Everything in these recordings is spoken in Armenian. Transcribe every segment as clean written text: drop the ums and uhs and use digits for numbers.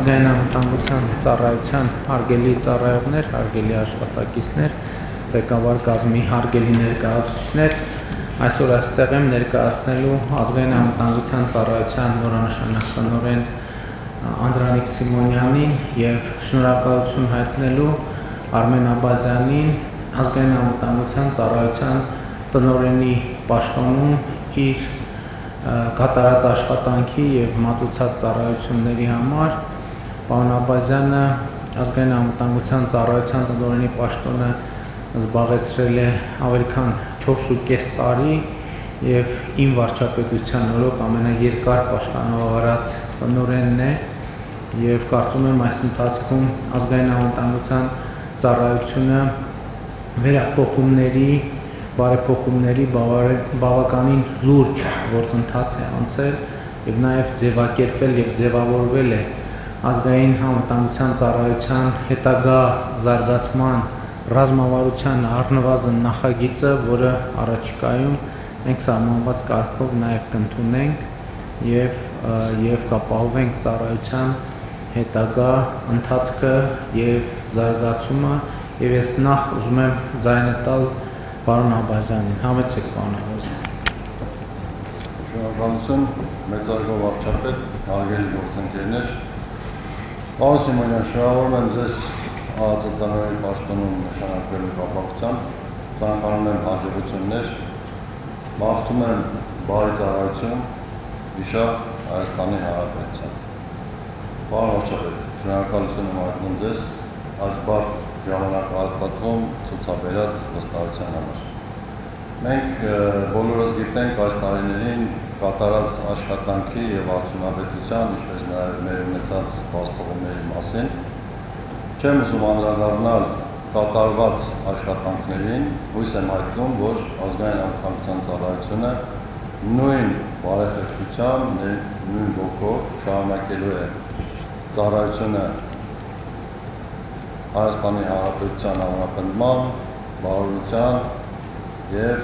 ազգային անվտանգության ծառայության հարգելի ծառայողներ, հարգելի աշխատակիցներ, ղեկավար կազմի հարգելի ներկայացուցիչներ, այսօր այստեղ եմ ներկայացնելու ազգային անվտանգության ծառայության նորանշանակ տնօրեն Անդրանիկ Սիմոնյանին եւ շնորհակալություն հայտնելու Արմեն Աբազյանին ազգային անվտանգության ծառայության տնօրենի պաշտոնում իր կատարած աշխատանքի եւ մատուցած ծառայությունների համար պարոն Աբազյանը ազգային անվտանգության ծառայության տնօրենի պաշտոնը զբաղեցրել է ավելի քան 4.5 տարի եւ իմ վարչապետության օրոք ամենաերկար պաշտոնավարած տնօրենն է եւ կարծում եմ այս ընթացքում ազգային անվտանգության ծառայությունը վերափոխումների բարեփոխումների բավականին լուրջ գործընթաց է անցել եւ նաեւ ձևակերպվել եւ ձևավորվել է ազգային անվտանգության ծառայության հետագա զարգացման ռազմավարության առնվազն նախագիծը, որը առաջիկայում մենք սահմանված կարգով նաեւ կընդունենք եւ կապահովենք ծառայության հետագա ընթացքը եւ զարգացումը եւ ես նախ ուզում եմ ձայնը տալ պարոն Աբազյանին, համեցեք պարոն Աբազյան։ Շնորհակալություն, մեծարգո վարչապետ, հարգելի գործընկերներ։ Պարոն Սիմոնյան, շնորհավորում եմ ձեզ ԱԱԾ-տնօրենի պաշտոնում նշանակվելու կապակցությամբ, ցանկանում եմ հաջողություններ, մաղթում եմ բարի ծառայություն վիշապ Հայաստանի Հանրապետության։ Պարոն վարչապետ, շնորհակալություն եմ հայտնում ձեզ այս բարդ ժամանակահատվածում ցուցաբերած վստահության համար։ Մենք բոլորս գիտենք այս տարիներին կատարած աշխատանքի եւ արդյունավետության, ինչպես նաեւ մեր ունեցած փաստողումների մասին։ Չեմ ուզում անդրադառնալ կատարված աշխատանքներին, հույս եմ հայտնում, որ ազգային անվտանգության ծառայությունը նույն բարեխեղճությամբ, նույն ոգով շարունակելու է ծառայությունը Հայաստանի Հանրապետության ամրապնդման, բարօրության եւ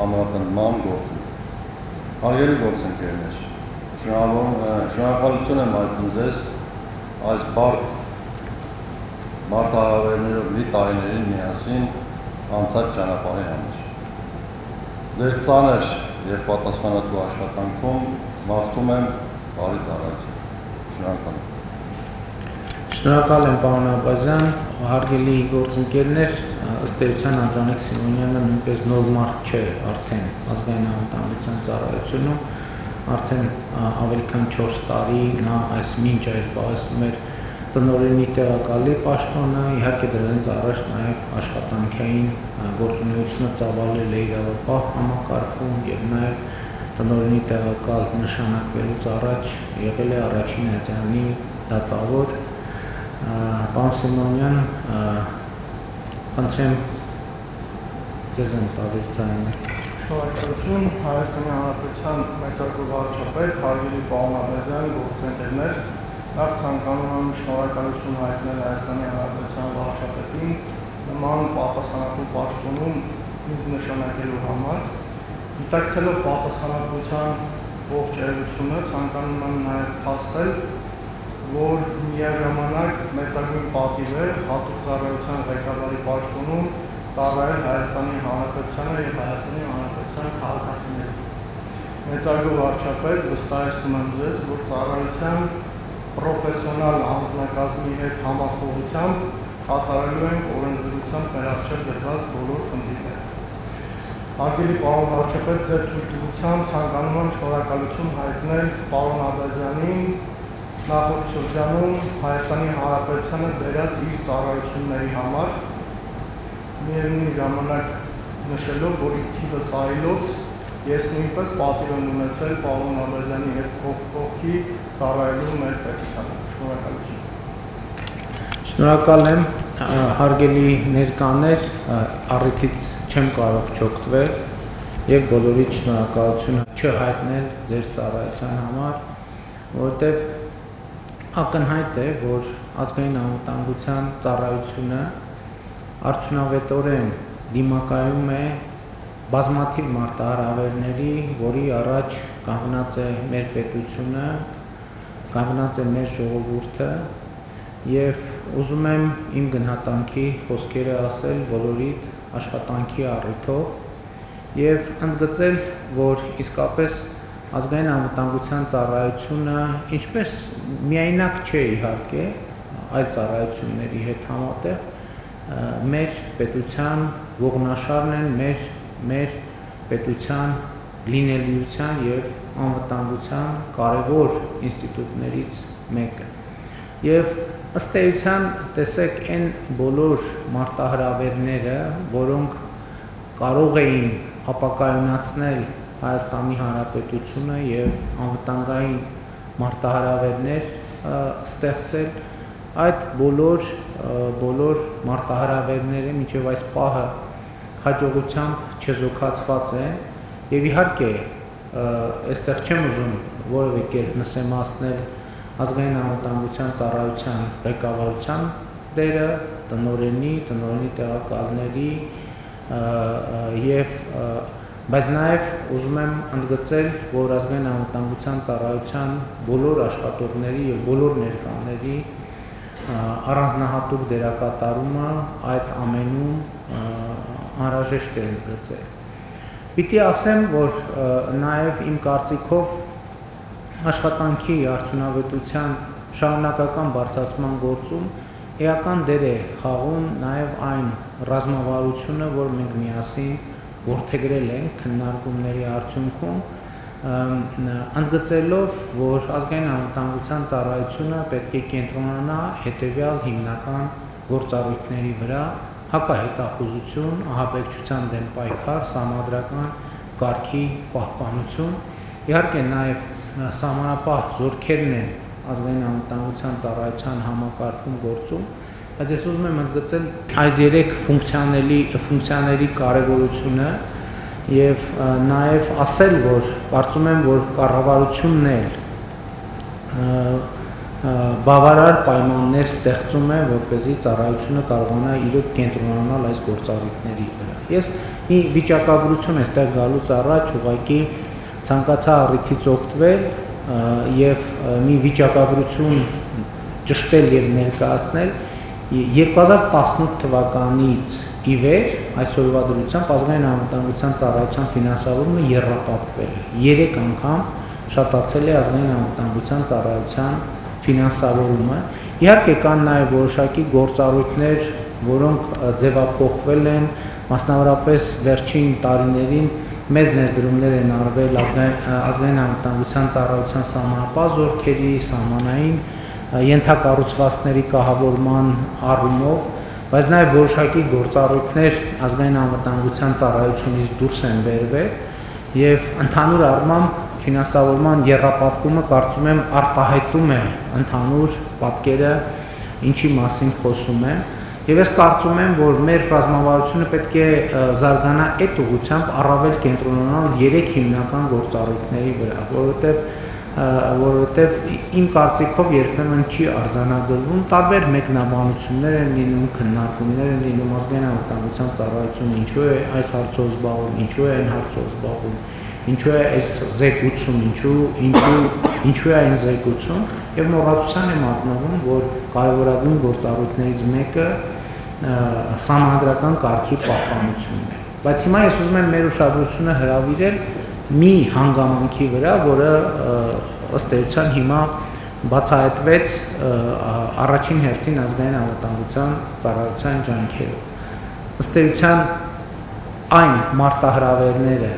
ամրապնդման գործում։ Հարգելի գործընկերներ, շնորհակալություն եմ հայտնում ձեզ այս մարտահրավերներով լի տարիներին միասին անցած ճանապարհի համար։ Ձեր ծանր եւ պատասխանատու աշխատանքում մաղթում եմ բարի ծառայություն։ Շնորհակալ եմ։ Շնորհակալ եմ պարոն Աբազյան, հարգելի գործընկերներ, ըստ էության Անդրանիկ Սիմոնյանը նույնպես նոր մարդ չէ արդեն ազգային անվտանգության ծառայությունում, արդեն ավելի քան 4 տարի նա մինչ այս զբաղեցնում էր տնօրենի տեղակալի պաշտոնը, իհարկե դրանից առաջ նաև աշխատանքային գործունեությունը ծավալել է իրավապահ համակարգում եւ նաև տնօրենի տեղակալ նշանակվելուց առաջ եղել է առաջին ատյանի դատավոր։ Պարոն Սիմոնյան, խնդրեմ ձեզ եմ տալիս ձայնը։ Շնորհակալություն Հայաստանի Հանրապետության մեծարգո վարչապետ, հարգելի պարոն Աբազյան, գործընկերներ, նախ ցանկանում եմ շնորհակալություն հայտնել Հայաստանի Հանրապետության վարչապետին նման պատասխանատու պաշտոնում ինձ նշանակելու համար։ Գիտակցելով պատասխանատվության ողջ էությունը, ցանկանում եմ նաև փաստել, որ միաժամանակ մեծագույն պատիվ է հատուկ ծառայության ղեկավարի պաշտոնում ծառայել Հայաստանի Հանրապետությանը եւ Հայաստանի Հանրապետության քաղաքացիներին։ Մեծարգո վարչապետ, վստահեցնում եմ ձեզ, որ ծառայության պրոֆեսիոնալ անձնակազմի հետ համախոհությամբ կատարելու ենք օրենսդրությամբ մեր առջև դրված բոլոր խնդիրները։ Հարգելի պարոն վարչապետ, ձեր թույլտվությամբ ցանկանում եմ շնորհակալություն հայտնել պարոն Աբազյանին նախորդ շրջանում Հայաստանի Հանրապետությանը բերած իր ծառայությունների համար, միևնույն ժամանակ նշելով, որ իր թիվս այլոց ես նույնպես պատիվ եմ ունեցել պարոն Աբազյանի հետ կողքի ծառայելու մեր պետությանը։ Շնորհակալություն։ Շնորհակալ եմ, հարգելի ներկաներ, առիթից չեմ կարող չօգտվել եւ բոլորիդ շնորհակալություն չհայտնել ձեր ծառայության համար, որովհետեւ ակնհայտ է, որ ազգային անվտանգության ծառայությունը արդյունավետորեն դիմակայում է բազմաթիվ մարտահրավերների, որի առաջ կանգնած է մեր պետությունը, կանգնած է մեր ժողովուրդը եւ ուզում եմ իմ գնահատանքի խոսքերը ասել բոլորիդ աշխատանքի առիթով եւ ընդգծել, որ իսկապես ազգային անվտանգության ծառայությունը ինչպես միայնակ չէ իհարկե այլ ծառայությունների հետ համատեղ մեր պետության ողնաշարն են մեր պետության լինելիության եւ անվտանգության կարևոր ինստիտուտներից մեկը եւ ըստ էության տեսեք այն բոլոր մարտահրավերները, որոնք կարող էին ապակայունացնել Հայաստանի Հանրապետությունը եւ անվտանգային մարտահրավերներ ստեղծել, այդ բոլոր մարտահրավերները մինչեւ այս պահը հաջողությամբ չեզոքացված են եւ իհարկե այստեղ չեմ ուզում որևէ կերպ նսեմացնել ազգային անվտանգության ծառայության ղեկավարության դերը, տնօրենի տեղակալների եւ բայց նաեւ ուզում եմ ընդգծել, որ ազգային անվտանգության ծառայության բոլոր աշխատողների եւ բոլոր ներկաների առանձնահատուկ դերակատարումը այդ ամենում անհրաժեշտ է ընդգծել։ Պիտի ասեմ, որ նաեւ իմ կարծիքով աշխատանքի արդյունավետության շարունակական բարձրացման գործում էական դեր է խաղում նաեւ այն ռազմավարությունը, որ մենք միասին որդեգրել ենք քննարկումների արդյունքում, ընդգծելով, որ ազգային անվտանգության ծառայությունը պետք է կենտրոնանա հետևյալ հիմնական գործառույթների վրա՝ հակահետախուզություն, ահաբեկչության դեմ պայքար, սահմանադրական կարգի պահպանություն, իհարկե նաեւ սահմանապահ զորքերն են ազգային անվտանգության ծառայության համակարգում գործում, բայց ես ուզում եմ ընդգծել այս երեք ֆունկցիաների կարևորությունը եւ նաեւ ասել, որ կարծում եմ, որ կառավարությունն էլ բավարար պայմաններ ստեղծում է, որպեսզի ծառայությունը կարողանա իրոք կենտրոնանալ այս գործառույթների վրա։ Ես մի վիճակագրություն այստեղ գալուց առաջ ուղղակի ցանկացա առիթից օգտվել եւ մի վիճակագրություն ճշտել եւ ներկայացնել 2018 թվականից ի վեր այսօրվա դրությամբ ազգային անվտանգության ծառայության ֆինանսավորումը եռապատկվել է 3 անգամ շատացել է ազգային անվտանգության ծառայության ֆինանսավորումը իհարկե կան նաեւ որոշակի գործառույթներ որոնք ձևափոխվել են մասնավորապես վերջին տարիներին մեծ ներդրումներ են արվել ազգային անվտանգության ծառայության սահմանապահ զորքերի սահմանային ենթակառուցվածքների կահավորման առումով, բայց նաև որոշակի գործառույթներ ազգային անվտանգության ծառայությունից դուրս են բերվել եւ ընդհանուր առմամբ ֆինանսավորման եռապատկումը կարծում եմ արտահայտում է ընդհանուր պատկերը, ինչի մասին խոսում եմ եւ ես կարծում եմ, որ մեր ռազմավարությունը պետք է զարգանա այդ ուղղությամբ առավել կենտրոնանալ 3 հիմնական գործառույթների վրա, որովհետև իմ կարծիքով երբեմն չի արձանագրվում, տարբեր մեկնաբանություններ են լինում, քննարկումներ են լինում ազգային անվտանգության ծառայությունը ինչու է այս հարցով զբաղվում, ինչու է այն հարցով զբաղվում, ինչու է այս զեկուցում, ինչու է այն զեկուցում եւ մոռացության է մատնվում, որ կարևորագույն գործառույթներից մեկը սահմանադրական կարգի պահպանությունն է։ Բայց հիմա ես ուզում եմ մեր ուշադրությունը հրավիրել մի հանգամանքի վրա, որը ըստ էության հիմա բացահայտվեց առաջին հերթին ազգային անվտանգության ծառայության ջանքերով։ Ըստ էության այն մարտահրավերները,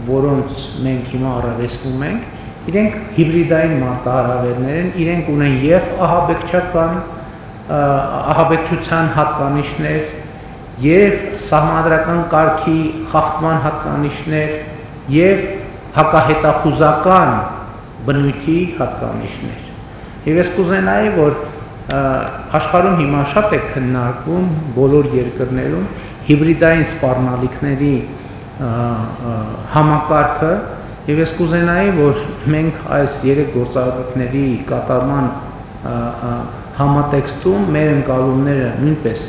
որոնց մենք հիմա առերեսվում ենք, իրենք հիբրիդային մարտահրավերներ են, իրենք ունեն եւ ահաբեկչության հատկանիշներ, եւ սահմանադրական կարգի խախտման հատկանիշներ, եւ հակահետախուզական բնույթի հատկանիշներ։ Եվ ես կուզենայի, որ աշխարհում հիմա շատ է քննարկվում բոլոր երկրներում հիբրիդային սպառնալիքների համակարգը եւ ես կուզենայի, որ մենք այս 3 գործառույթների կատարման համատեքստում մեր ընկալումները նույնպես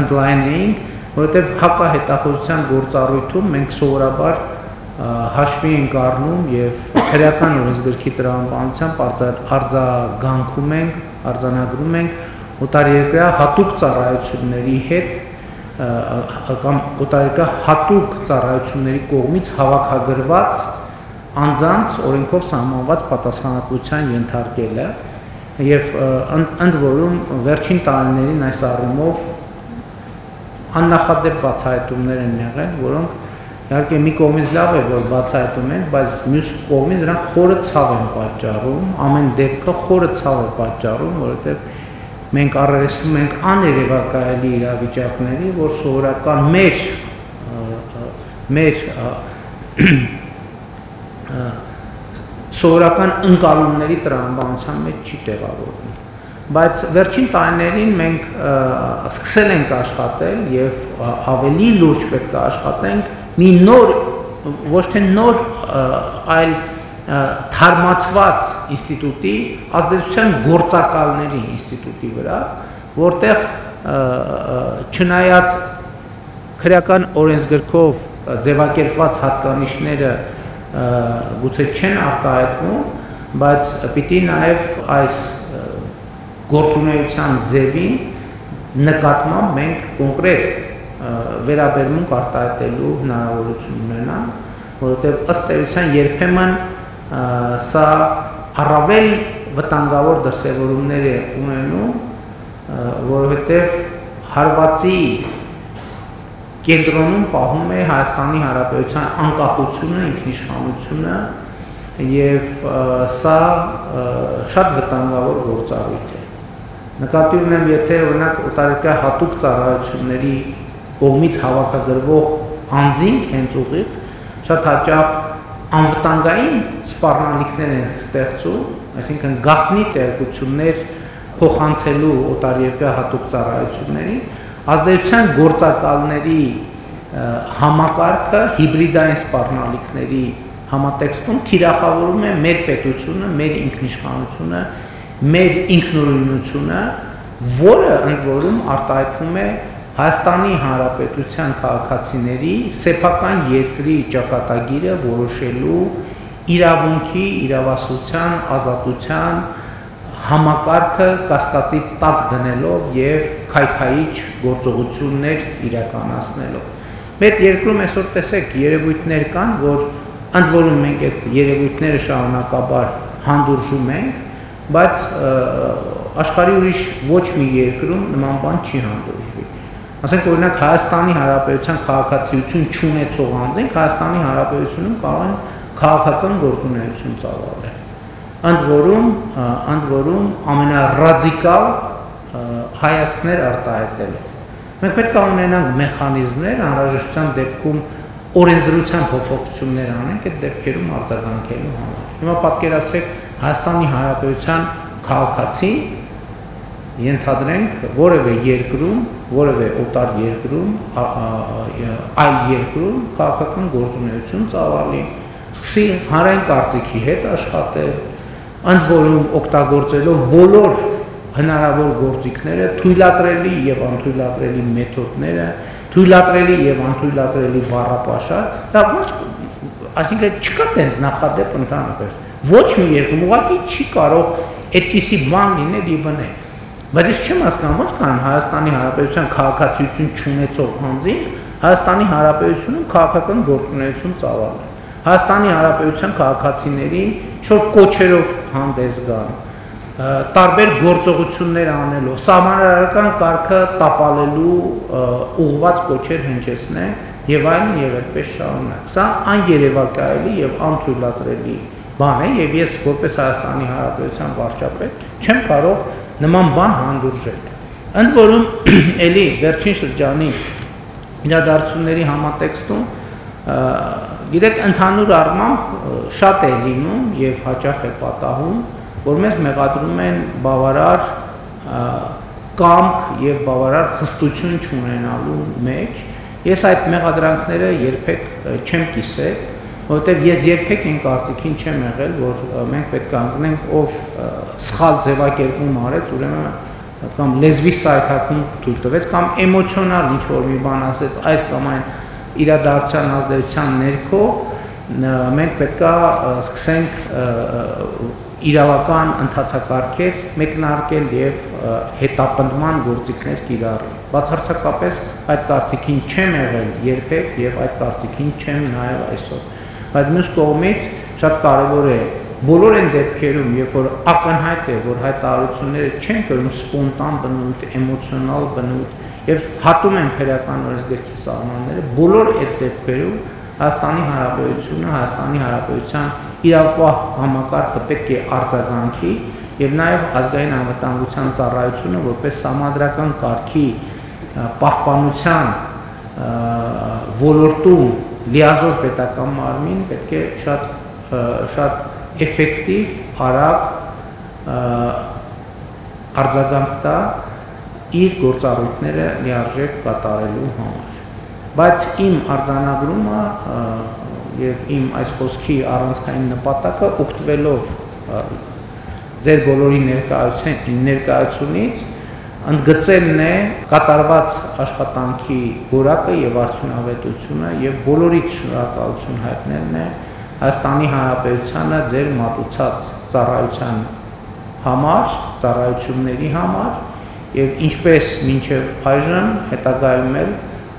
ընդլայնեինք, որովհետեւ հակահետախուզության գործառույթում մենք սովորաբար հաշվի ենք առնում եւ քրեական օրենսգրքի տրամաբանությամբ արձանագրում ենք օտարերկրյա հատուկ ծառայությունների հետ կամ օտարերկրյա հատուկ ծառայությունների կողմից հավաքագրված անձանց օրենքով սահմանված պատասխանատվության ենթարկելը եւ ընդ որում վերջին տարիներին այս առումով աննախադեպ բացահայտումներ են եղել, որոնք իհարկե մի կողմից լավ է, որ բացահայտում են, բայց մյուս կողմից նրանք խորը ցավ են պատճառում, ամեն դեպքը խորը ցավ է պատճառում, որովհետեւ մենք առերեսվում ենք աներևակայելի իրավիճակների, որ սովորական մեր սովորական ընկալումների տրամաբանության մեջ չի տեղավորվում։ Բայց վերջին տարիներին մենք սկսել ենք աշխատել եւ ավելի լուրջ պետք է աշխատենք մի նոր, ոչ թե նոր, այլ թարմացված ինստիտուտի, ազդեցության գործակալների ինստիտուտի վրա, որտեղ չնայած քրեական օրենսգրքով ձևակերպված հատկանիշները գուցե չեն արտահայտվում, բայց պիտի նաև այս գործունեության ձևին նկատմամբ մենք կոնկրետ վերաբերմունք արտահայտելու հնարավորություն ունենանք, որովհետև ըստ էության երբեմն սա առավել վտանգավոր դրսևորումներ է ունենում, որովհետև հարվածի կենտրոնում պահում է Հայաստանի Հանրապետության անկախությունը, ինքնիշխանությունը եւ սա շատ վտանգավոր գործառույթ է։ Նկատի ունեմ, եթե օրինակ օտարերկրյա հատուկ ծառայությունների կողմից հավաքագրվող անձինք հենց ուղիղ շատ հաճախ անվտանգային սպառնալիքներ են ստեղծում, այսինքն գաղտնի տեղեկություններ փոխանցելու օտարերկրյա հատուկ ծառայությունների, ազդեցության գործակալների համակարգը հիբրիդային սպառնալիքների համատեքստում թիրախավորում է մեր պետությունը, մեր ինքնիշխանությունը, մեր ինքնուրույնությունը, որը ընդ որում արտահայտվում է Հայաստանի Հանրապետության քաղաքացիների սեփական երկրի ճակատագիրը որոշելու իրավունքի, իրավասության, ազատության համակարգը կասկածի տակ դնելով եւ քայքայիչ գործողություններ իրականացնելով։ Մեր երկրում այսօր տեսեք երևույթներ կան, որ ընդ որում մենք այդ երևույթները շարունակաբար հանդուրժում ենք, բայց աշխարհի ուրիշ ոչ մի երկրում նման բան չի հանդուրժվի։ Ասենք օրինակ Հայաստանի Հանրապետության քաղաքացիություն չունեցող անձինք Հայաստանի Հանրապետությունում կարող են քաղաքական գործունեություն ծավալել։ Ընդ որում ամենառադիկալ հայացքներ արտահայտելով։ Մենք պետք է ունենանք մեխանիզմներ, անհրաժեշտության դեպքում օրենսդրության փոփոխություններ անենք այդ դեպքերում արձագանքելու համար։ Հիմա պատկերացրեք Հայաստանի Հանրապետության քաղաքացի ենթադրենք որևէ երկրում, որևէ օտար երկրում, այլ երկրում քաղաքական գործունեություն ծավալի, սկսի հանրային կարծիքի հետ աշխատել, ընդ որում օգտագործելով բոլոր հնարավոր գործիքները, թույլատրելի եւ անթույլատրելի մեթոդները, թույլատրելի եւ անթույլատրելի բառապաշար, դա ոչ, այսինքն չկա տես նախադեպ ընդհանրապես։ Ոչ մի երկրում ուղղակի չի կարող այդպիսի բան լինել ի բնե։ Բայց ես չեմ հասկանում, ո՞նց կան Հայաստանի Հանրապետության քաղաքացիություն չունեցող անձինք Հայաստանի Հանրապետությունում քաղաքական գործունեություն ծավալել։ Հայաստանի Հանրապետության քաղաքացիներին շուտ կոչերով հանդես գան, տարբեր գործողություններ անելով, սահմանադրական կարգը տապալելու ուղղված կոչեր հնչեցնեն եւ այլն եւ այդպես շարունակ։ Սա աներևակայելի եւ անթույլատրելի բան է եւ ես որպես Հայաստանի Հանրապետության վարչապետ չեմ կարող նման բան հանդուրժել։ Ընդ որում էլի վերջին շրջանի իրադարձությունների համատեքստում գիտեք ընդհանուր առմամբ շատ է լինում եւ հաճախ է պատահում, որ մեզ մեղադրում են բավարար կամք եւ բավարար խստություն չունենալու մեջ։ Ես այդ մեղադրանքները երբեք չեմ կիսել, որովհետեւ ես երբեք այն կարծիքին չեմ եղել, որ մենք պետք է անգնենք ով սխալ ձևակերպում արեց, ուրեմն կամ լեզվի սայթակում թույլ տվեց կամ էմոցիոնալ ինչ որ մի բան ասեց այս կամ այն իրադարձության ազդեցության ներքո մենք պետք է սկսենք իրավական ընթացակարգեր մեկնարկել եւ հետապնդման գործիքներ կիրառել։ Բացարձակապես այդ կարծիքին չեմ եղել երբեք եւ այդ կարծիքին չեմ նաեւ այսօր։ Բայց մյուս կողմից շատ կարեւոր է բոլոր այն դեպքերում, երբ որ ակնհայտ է, որ հայտարարությունները չեն կրում սպոնտան բնույթ, էմոցիոնալ բնույթ եւ հատում են քրեական օրենսգրքի սահմանները, բոլոր այդ դեպքերում Հայաստանի Հանրապետությունը, Հայաստանի Հանրապետության իրավապահ համակարգը պետք է արձագանքի եւ նաեւ ազգային անվտանգության ծառայությունը որպես համադրական կարգի պահպանության ոլորտում լիազոր պետական մարմին պետք է շատ էֆեկտիվ, արագ արձագանք տա իր գործառույթները լիարժեք կատարելու համար։ Բայց իմ արձանագրումը եւ իմ այս խոսքի առանցքային նպատակը օգտվելով ձեր բոլորի ներկայությունից ընդգծելն է կատարված աշխատանքի որակը եւ արդյունավետությունը եւ բոլորիդ շնորհակալություն հայտնելն է Հայաստանի Հանրապետությանը ձեր մատուցած ծառայության համար, ծառայությունների համար եւ ինչպես մինչեւ այժմ հետագայում էլ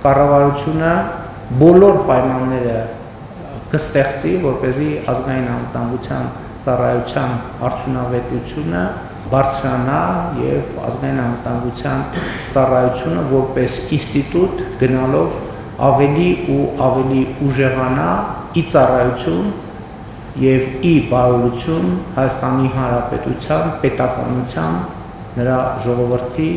կառավարությունը բոլոր պայմանները կստեղծի, որպեսզի ազգային անվտանգության ծառայության արդյունավետությունը բարձրանա եւ ազգային անվտանգության ծառայությունը որպես ինստիտուտ գնալով ավելի ու ավելի ուժեղանա ի ծառայություն եւ ի բարօրություն Հայաստանի Հանրապետության պետականության նրա ժողովրդի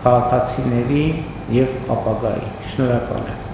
քաղաքացիների եւ ապագայի։ Շնորհակալ եմ։